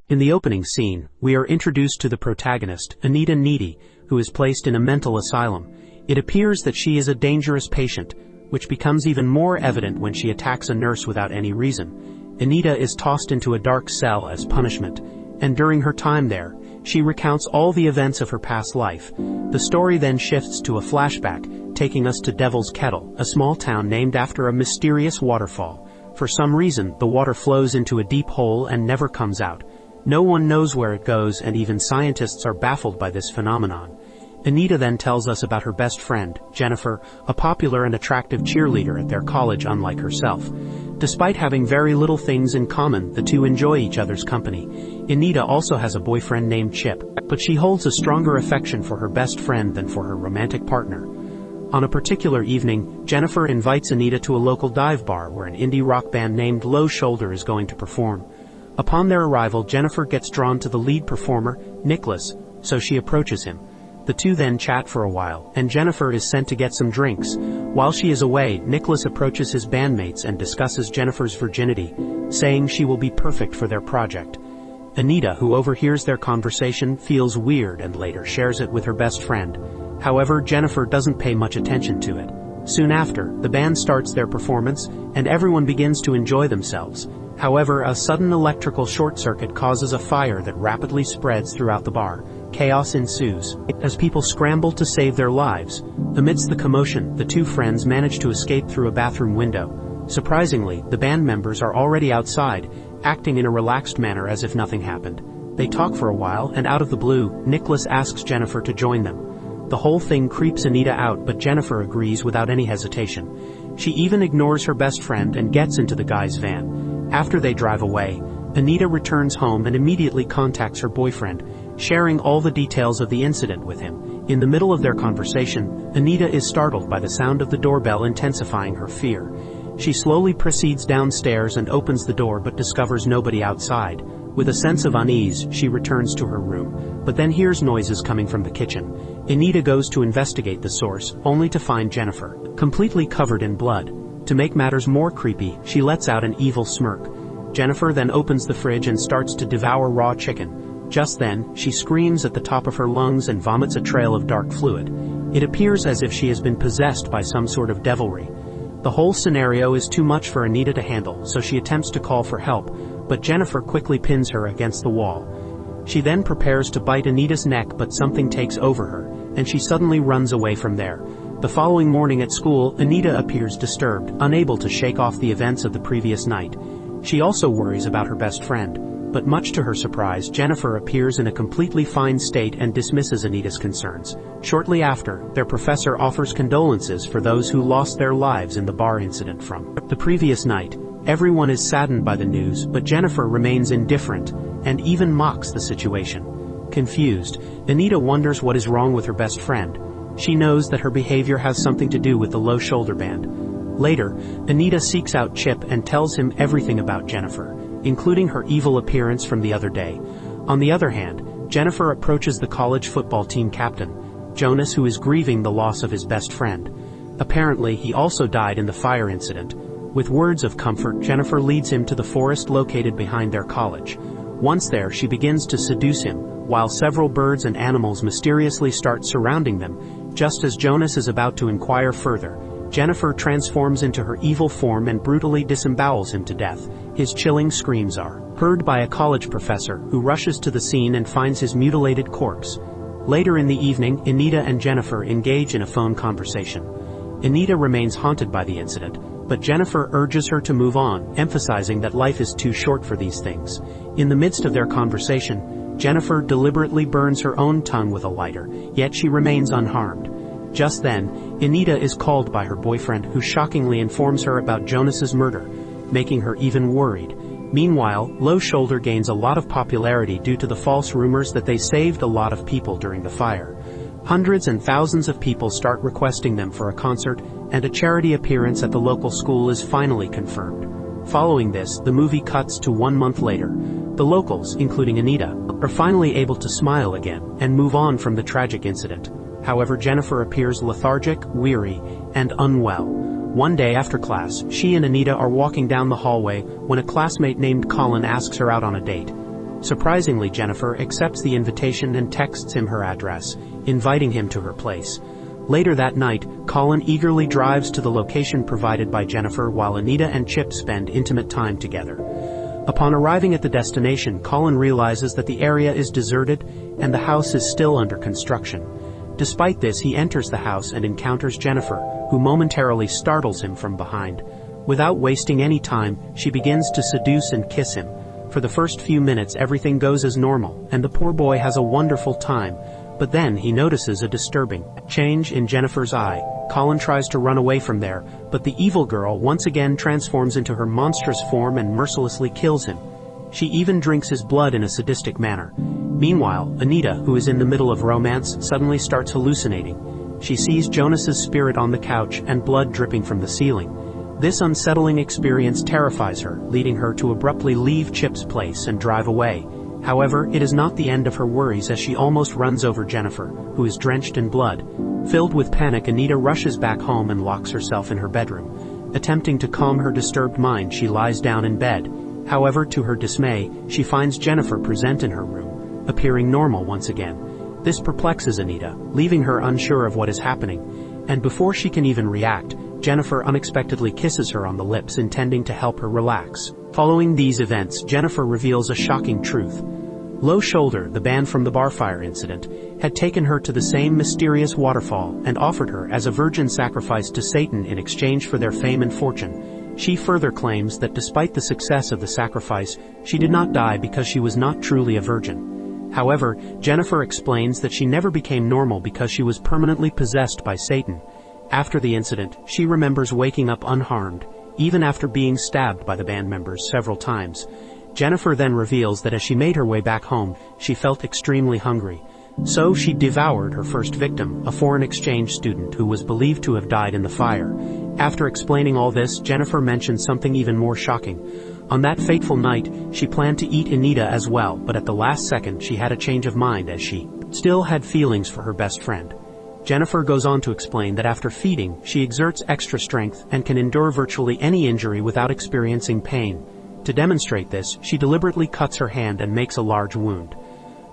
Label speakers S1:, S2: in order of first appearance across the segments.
S1: In the opening scene, we are introduced to the protagonist, Anita Needy, who is placed in a mental asylum. It appears that she is a dangerous patient, which becomes even more evident when she attacks a nurse without any reason. Anita is tossed into a dark cell as punishment, and during her time there, she recounts all the events of her past life. The story then shifts to a flashback, taking us to Devil's Kettle, a small town named after a mysterious waterfall. For some reason, the water flows into a deep hole and never comes out. No one knows where it goes, and even scientists are baffled by this phenomenon. Anita then tells us about her best friend, Jennifer, a popular and attractive cheerleader at their college unlike herself. Despite having very little things in common, the two enjoy each other's company. Anita also has a boyfriend named Chip, but she holds a stronger affection for her best friend than for her romantic partner. On a particular evening, Jennifer invites Anita to a local dive bar where an indie rock band named Low Shoulder is going to perform. Upon their arrival, Jennifer gets drawn to the lead performer, Nicholas, so she approaches him. The two then chat for a while, and Jennifer is sent to get some drinks. While she is away, Nicholas approaches his bandmates and discusses Jennifer's virginity, saying she will be perfect for their project. Anita, who overhears their conversation, feels weird and later shares it with her best friend. However, Jennifer doesn't pay much attention to it. Soon after, the band starts their performance, and everyone begins to enjoy themselves. However, a sudden electrical short circuit causes a fire that rapidly spreads throughout the bar. Chaos ensues as people scramble to save their lives. Amidst the commotion, the two friends manage to escape through a bathroom window. Surprisingly, the band members are already outside, acting in a relaxed manner as if nothing happened. They talk for a while, and out of the blue, Nicholas asks Jennifer to join them. The whole thing creeps Anita out, but Jennifer agrees without any hesitation. She even ignores her best friend and gets into the guy's van. After they drive away, Anita returns home and immediately contacts her boyfriend, sharing all the details of the incident with him. In the middle of their conversation, Anita is startled by the sound of the doorbell, intensifying her fear. She slowly proceeds downstairs and opens the door but discovers nobody outside. With a sense of unease, she returns to her room, but then hears noises coming from the kitchen. Anita goes to investigate the source, only to find Jennifer, completely covered in blood. To make matters more creepy, she lets out an evil smirk. Jennifer then opens the fridge and starts to devour raw chicken. Just then, she screams at the top of her lungs and vomits a trail of dark fluid. It appears as if she has been possessed by some sort of devilry. The whole scenario is too much for Anita to handle, so she attempts to call for help, but Jennifer quickly pins her against the wall. She then prepares to bite Anita's neck, but something takes over her, and she suddenly runs away from there. The following morning at school, Anita appears disturbed, unable to shake off the events of the previous night. She also worries about her best friend, but much to her surprise, Jennifer appears in a completely fine state and dismisses Anita's concerns. Shortly after, their professor offers condolences for those who lost their lives in the bar incident from the previous night. Everyone is saddened by the news, but Jennifer remains indifferent, and even mocks the situation. Confused, Anita wonders what is wrong with her best friend. She knows that her behavior has something to do with the Low Shoulder band. Later, Anita seeks out Chip and tells him everything about Jennifer, including her evil appearance from the other day. On the other hand, Jennifer approaches the college football team captain, Jonas, who is grieving the loss of his best friend. Apparently, he also died in the fire incident. With words of comfort, Jennifer leads him to the forest located behind their college. Once there, she begins to seduce him, while several birds and animals mysteriously start surrounding them. Just as Jonas is about to inquire further, Jennifer transforms into her evil form and brutally disembowels him to death. His chilling screams are heard by a college professor, who rushes to the scene and finds his mutilated corpse. Later in the evening, Anita and Jennifer engage in a phone conversation. Anita remains haunted by the incident, but Jennifer urges her to move on, emphasizing that life is too short for these things. In the midst of their conversation, Jennifer deliberately burns her own tongue with a lighter, yet she remains unharmed. Just then, Anita is called by her boyfriend, who shockingly informs her about Jonas's murder, making her even worried. Meanwhile, Low Shoulder gains a lot of popularity due to the false rumors that they saved a lot of people during the fire. Hundreds and thousands of people start requesting them for a concert, and a charity appearance at the local school is finally confirmed. Following this, the movie cuts to 1 month later. The locals, including Anita, are finally able to smile again and move on from the tragic incident. However, Jennifer appears lethargic, weary, and unwell. One day after class, she and Anita are walking down the hallway when a classmate named Colin asks her out on a date. Surprisingly, Jennifer accepts the invitation and texts him her address, inviting him to her place. Later that night, Colin eagerly drives to the location provided by Jennifer while Anita and Chip spend intimate time together. Upon arriving at the destination, Colin realizes that the area is deserted and the house is still under construction. Despite this, he enters the house and encounters Jennifer, who momentarily startles him from behind. Without wasting any time, she begins to seduce and kiss him. For the first few minutes, everything goes as normal, and the poor boy has a wonderful time. But then he notices a disturbing change in Jennifer's eye. Colin tries to run away from there, but the evil girl once again transforms into her monstrous form and mercilessly kills him. She even drinks his blood in a sadistic manner. Meanwhile, Anita, who is in the middle of romance, suddenly starts hallucinating. She sees Jonas's spirit on the couch and blood dripping from the ceiling. This unsettling experience terrifies her, leading her to abruptly leave Chip's place and drive away. However, it is not the end of her worries, as she almost runs over Jennifer, who is drenched in blood. Filled with panic, Anita rushes back home and locks herself in her bedroom. Attempting to calm her disturbed mind, she lies down in bed. However, to her dismay, she finds Jennifer present in her room, appearing normal once again. This perplexes Anita, leaving her unsure of what is happening. And before she can even react, Jennifer unexpectedly kisses her on the lips, intending to help her relax. Following these events, Jennifer reveals a shocking truth. Low Shoulder, the band from the barfire incident, had taken her to the same mysterious waterfall and offered her as a virgin sacrifice to Satan in exchange for their fame and fortune. She further claims that despite the success of the sacrifice, she did not die because she was not truly a virgin. However, Jennifer explains that she never became normal because she was permanently possessed by Satan. After the incident, she remembers waking up unharmed, even after being stabbed by the band members several times. Jennifer then reveals that as she made her way back home, she felt extremely hungry. So she devoured her first victim, a foreign exchange student who was believed to have died in the fire. After explaining all this, Jennifer mentions something even more shocking. On that fateful night, she planned to eat Anita as well, but at the last second she had a change of mind, as she still had feelings for her best friend. Jennifer goes on to explain that after feeding, she exerts extra strength and can endure virtually any injury without experiencing pain. To demonstrate this, she deliberately cuts her hand and makes a large wound.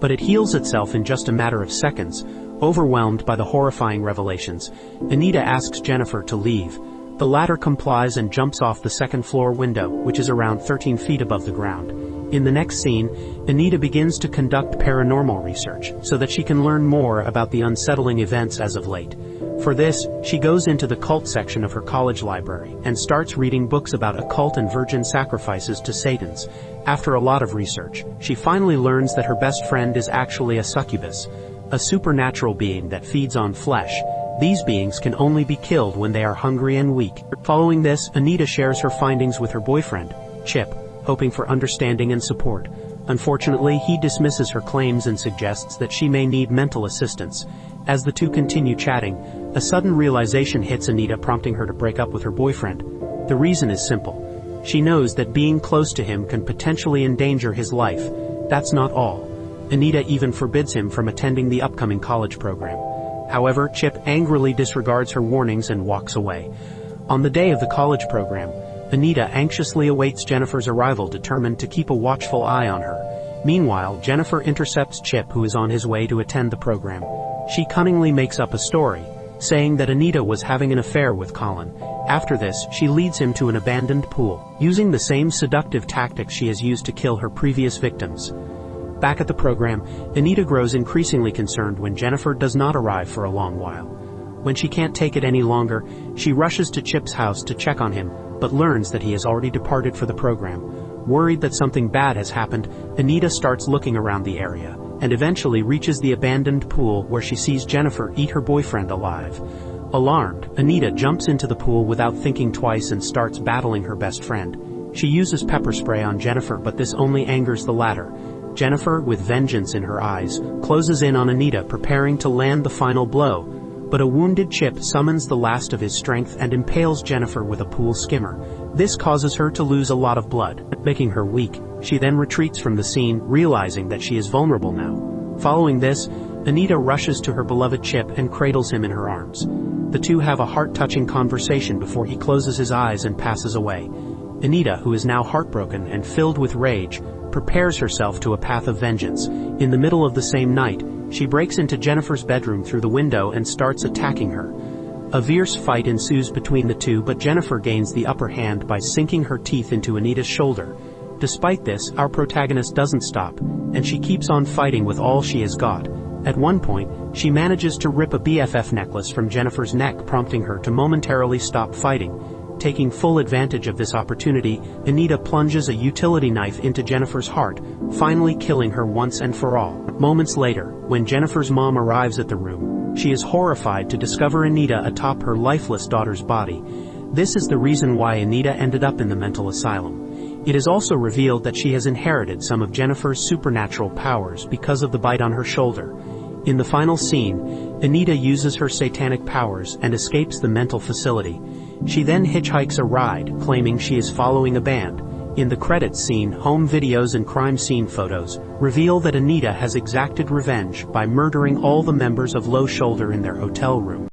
S1: But it heals itself in just a matter of seconds. Overwhelmed by the horrifying revelations, Anita asks Jennifer to leave. The latter complies and jumps off the second-floor window, which is around 13 feet above the ground. In the next scene, Anita begins to conduct paranormal research so that she can learn more about the unsettling events as of late. For this, she goes into the cult section of her college library and starts reading books about occult and virgin sacrifices to Satans. After a lot of research, she finally learns that her best friend is actually a succubus, a supernatural being that feeds on flesh. These beings can only be killed when they are hungry and weak. Following this, Anita shares her findings with her boyfriend, Chip, hoping for understanding and support. Unfortunately, he dismisses her claims and suggests that she may need mental assistance. As the two continue chatting, a sudden realization hits Anita, prompting her to break up with her boyfriend. The reason is simple. She knows that being close to him can potentially endanger his life. That's not all. Anita even forbids him from attending the upcoming college program. However, Chip angrily disregards her warnings and walks away. On the day of the college program, Anita anxiously awaits Jennifer's arrival, determined to keep a watchful eye on her. Meanwhile, Jennifer intercepts Chip, who is on his way to attend the program. She cunningly makes up a story, saying that Anita was having an affair with Colin. After this, she leads him to an abandoned pool, using the same seductive tactics she has used to kill her previous victims. Back at the program, Anita grows increasingly concerned when Jennifer does not arrive for a long while. When she can't take it any longer, she rushes to Chip's house to check on him, but learns that he has already departed for the program. Worried that something bad has happened, Anita starts looking around the area, and eventually reaches the abandoned pool, where she sees Jennifer eat her boyfriend alive. Alarmed, Anita jumps into the pool without thinking twice and starts battling her best friend. She uses pepper spray on Jennifer, but this only angers the latter. Jennifer, with vengeance in her eyes, closes in on Anita, preparing to land the final blow. But a wounded Chip summons the last of his strength and impales Jennifer with a pool skimmer. This causes her to lose a lot of blood, making her weak. She then retreats from the scene, realizing that she is vulnerable now. Following this, Anita rushes to her beloved Chip and cradles him in her arms. The two have a heart-touching conversation before he closes his eyes and passes away. Anita, who is now heartbroken and filled with rage, prepares herself to a path of vengeance. In the middle of the same night, she breaks into Jennifer's bedroom through the window and starts attacking her. A fierce fight ensues between the two, but Jennifer gains the upper hand by sinking her teeth into Anita's shoulder. Despite this, our protagonist doesn't stop, and she keeps on fighting with all she has got. At one point, she manages to rip a BFF necklace from Jennifer's neck, prompting her to momentarily stop fighting. Taking full advantage of this opportunity, Anita plunges a utility knife into Jennifer's heart, finally killing her once and for all. Moments later, when Jennifer's mom arrives at the room, she is horrified to discover Anita atop her lifeless daughter's body. This is the reason why Anita ended up in the mental asylum. It is also revealed that she has inherited some of Jennifer's supernatural powers because of the bite on her shoulder. In the final scene, Anita uses her satanic powers and escapes the mental facility. She then hitchhikes a ride, claiming she is following a band. In the credits scene, home videos and crime scene photos reveal that Anita has exacted revenge by murdering all the members of Low Shoulder in their hotel room.